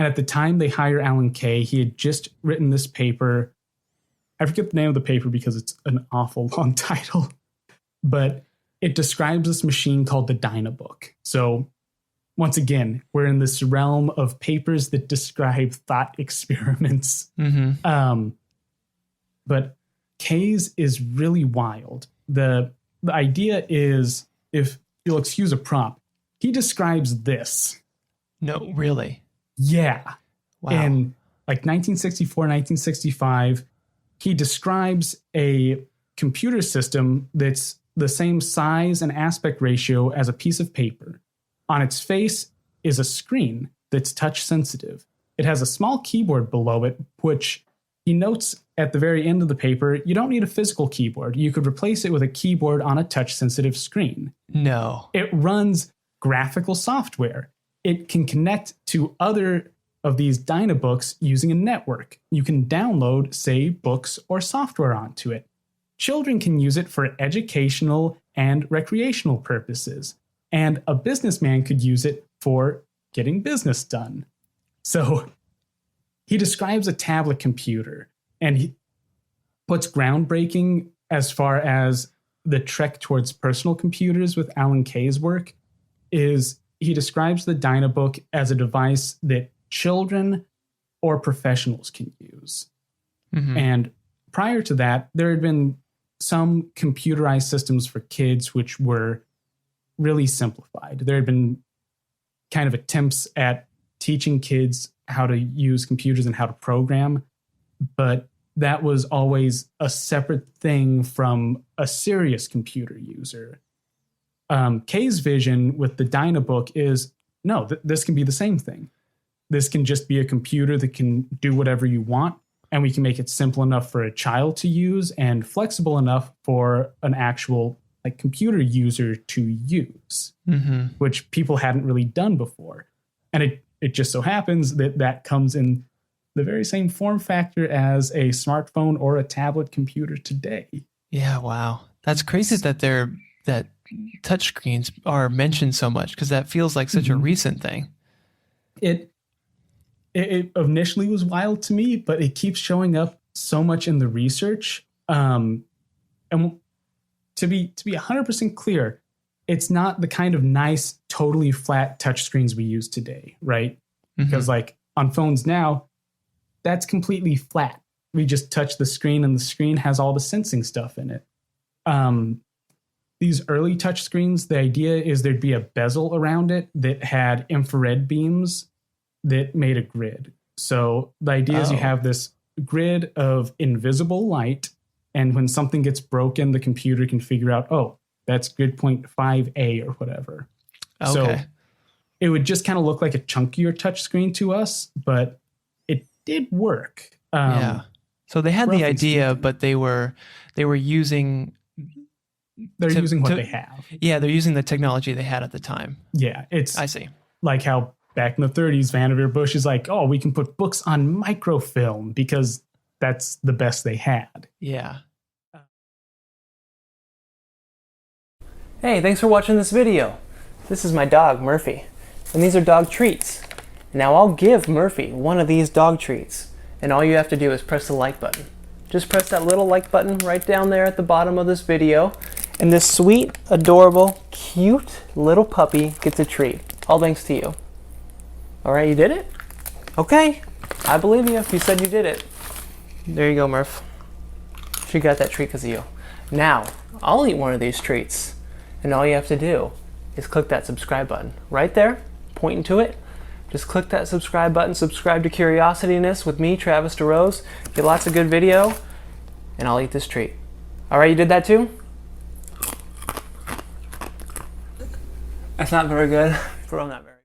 And at the time they hire Alan Kay, he had just written this paper. I forget the name of the paper because it's an awful long title, but it describes this machine called the Dynabook. So once again, we're in this realm of papers that describe thought experiments. But Kay's is really wild. The idea is, if you'll excuse a prompt, he describes this. No, really? Yeah. Wow. In like 1964, 1965, he describes a computer system that's the same size and aspect ratio as a piece of paper. On its face is a screen that's touch sensitive. It has a small keyboard below it, which he notes at the very end of the paper, you don't need a physical keyboard. You could replace it with a keyboard on a touch sensitive screen. No. It runs graphical software. It can connect to other of these Dynabooks using a network. You can download, say, books or software onto it. Children can use it for educational and recreational purposes. And a businessman could use it for getting business done. So he describes a tablet computer, and what's groundbreaking as far as the trek towards personal computers with Alan Kay's work is he describes the Dynabook as a device that children or professionals can use. And prior to that, there had been some computerized systems for kids which were really simplified. There had been kind of attempts at teaching kids how to use computers and how to program, but that was always a separate thing from a serious computer user. Kay's vision with the Dynabook is, no, this can be the same thing. This can just be a computer that can do whatever you want, and we can make it simple enough for a child to use and flexible enough for an actual like computer user to use, which people hadn't really done before. And it just so happens that that comes in the very same form factor as a smartphone or a tablet computer today. Yeah, wow. That's crazy that touchscreens are mentioned so much, because that feels like such a recent thing. It initially was wild to me, but it keeps showing up so much in the research. And to be 100% clear, it's not the kind of nice, totally flat touchscreens we use today, right? Because like on phones now, that's completely flat. We just touch the screen and the screen has all the sensing stuff in it. These early touchscreens, the idea is there'd be a bezel around it that had infrared beams that made a grid. So the idea is you have this grid of invisible light, and when something gets broken, the computer can figure out, oh, that's grid point 5A or whatever. Okay. So it would just kind of look like a chunkier touchscreen to us, but it did work. Yeah. So they had the idea, but they were using... They're using what they have. Yeah, they're using the technology they had at the time. Yeah, I see. Like how back in the 30s, Vannevar Bush is like, oh, we can put books on microfilm because that's the best they had. Yeah. Hey, thanks for watching this video. This is my dog, Murphy, and these are dog treats. Now I'll give Murphy one of these dog treats, and all you have to do is press the like button. Just press that little like button right down there at the bottom of this video, and this sweet, adorable, cute little puppy gets a treat. All thanks to you. All right, you did it? Okay, I believe you. You said you did it. There you go, Murph. She got that treat because of you. Now, I'll eat one of these treats, and all you have to do is click that subscribe button right there, pointing to it. Just click that subscribe button, subscribe to Curiosityness with me, Travis DeRose. Get lots of good video, and I'll eat this treat. All right, you did that too? That's not very good. Bro, not very